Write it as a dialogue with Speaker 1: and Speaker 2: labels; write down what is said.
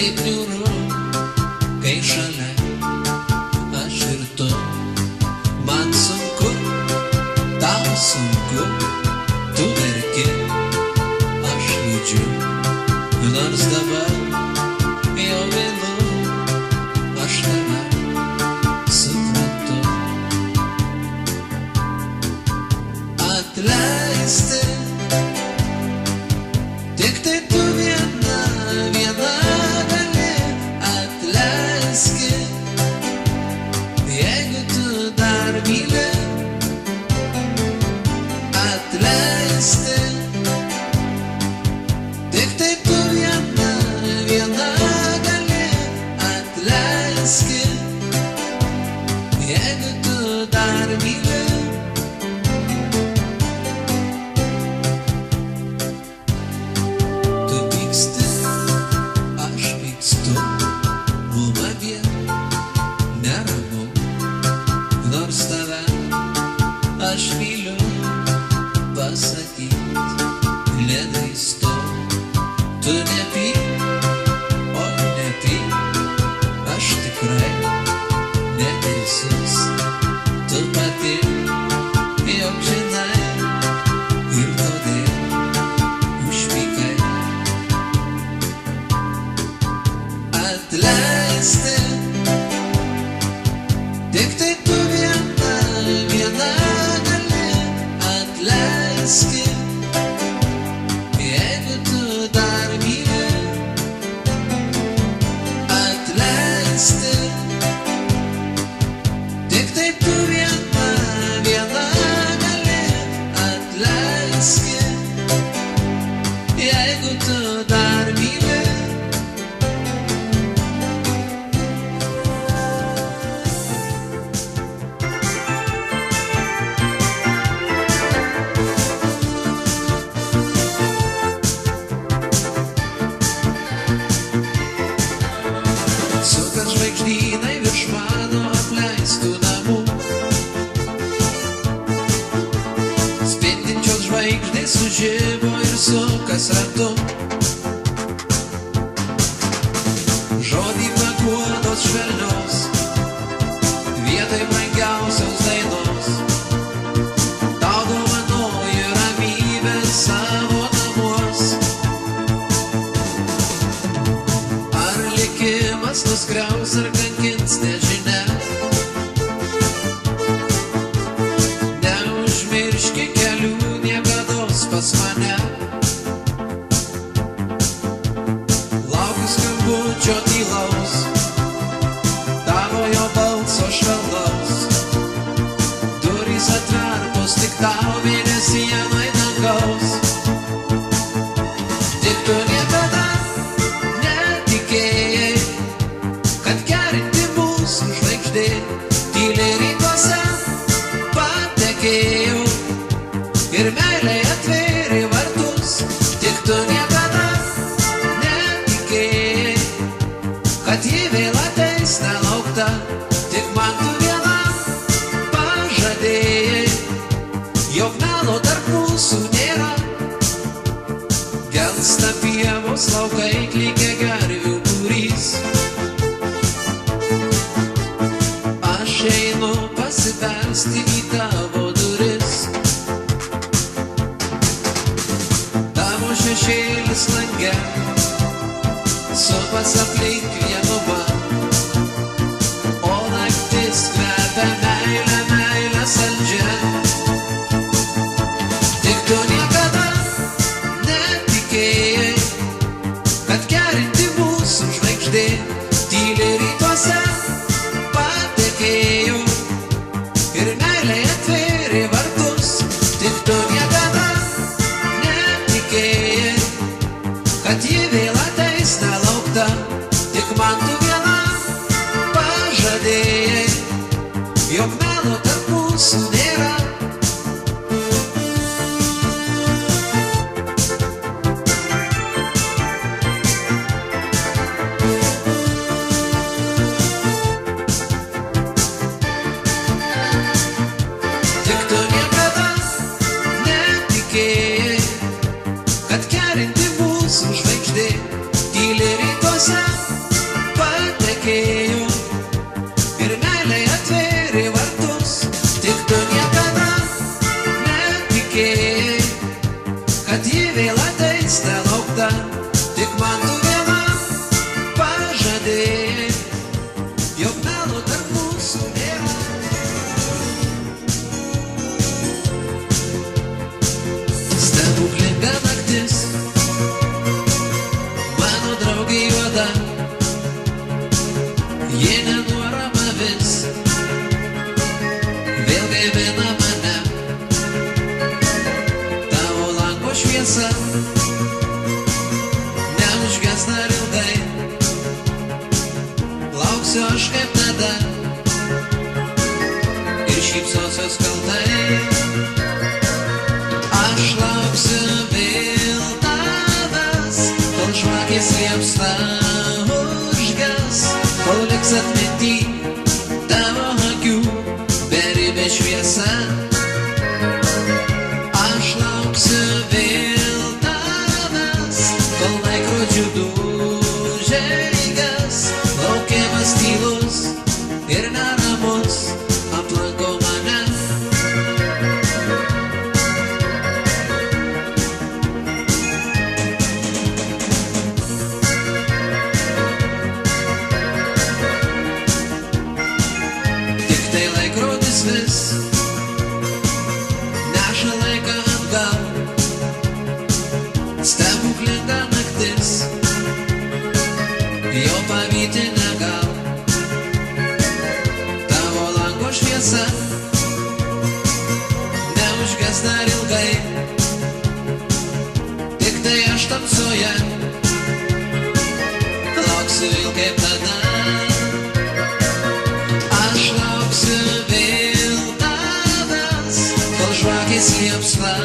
Speaker 1: taip niūru, kai šalia aš ir tu. Man sunku, tau sunku, tu verki, aš liūdžiu. Nors dabar jau vėlu, aš tave suprantu. Atleisti, tik tai tu viena gali. Atleiski, jeigu tu dar myli. Atleisti, tik tai tu viena gali. Atleiski, jeigu tu dar myli. Tu pyksti, aš pykstu, mum abiem neramu. Nors tave aš myliu, pasakyt nedrįstu. Tu nepyk, o nepyk, aš tikrai neteisus. Tu pati jau žinai ir todėl užpykai. Atleisti, tik tai tu viena gali. Atleiski, jeigu tu dar myli. Atleisti, tik tai tu viena gali. Atleiski, jeigu tu dar myli. Suka žvaigždynai virš mano apleistų namų. Spindinčios žvaigždės sužibo ir sukas ratu. Žodį paguodos švelnios vietoj brangiausios dainos. Tau dovanoju ramybę savo namuos. Ar likimas nuskriaus ar kankins, nežinia. Neužmirški kelių niekados pas mane. Laukiu skambučio tylaus, tavojo balso švelnaus. Durys atvertos tik tau mėnesienoj dangaus. Tik tu niekada netikėjai, kad gerinti mūsų žvaigždė tyliai rytuose patekėjau ir meilei atvėrė vartus. Tik tu niekada netikėjai, kad ji vėl ateis nelaukta. Tik man tu viena pažadėjai, jog melo tarp mūsų nėra. Gelsta pievos laukai, klykia gervių būrys. Aš einu pasibelsti į tavo duris. Tavo šešėlis lange supas aplink vienumą. O naktis kvepia meilę saldžią. Tik tu niekada netikėjai, kad gerinti mūsų žvaigždė tyliai rytuose patekėjau ir meilei atvėrė jog melo tarp mūsų nėra. Stebuklinga naktis, mano draugė juoda, ji nenuorama vis, vėl gaivina mane. Tavo lango šviesa neužges dar ilgai, lauksiu aš kaip tada ir šypsosios kaltai. Aš lauksiu vėl tavęs, kol žvakės liepsna užges, kol liks atminty tavo akių beribė šviesa. Aš lauksiu vėl tavęs, kol laikrodžių dūžėgas, laukiamas tylus ir neramus aplanko mane. Tik tai laikrodis vis neša laiką atgal, stebuklinga naktis, jo pavyti negal. Tavo lango šviesa neužges dar ilgai, tik tai aš tamsoje lauksiu vėl kaip tada. Aš lauksiu vėl tavęs, kol žvakės liepsna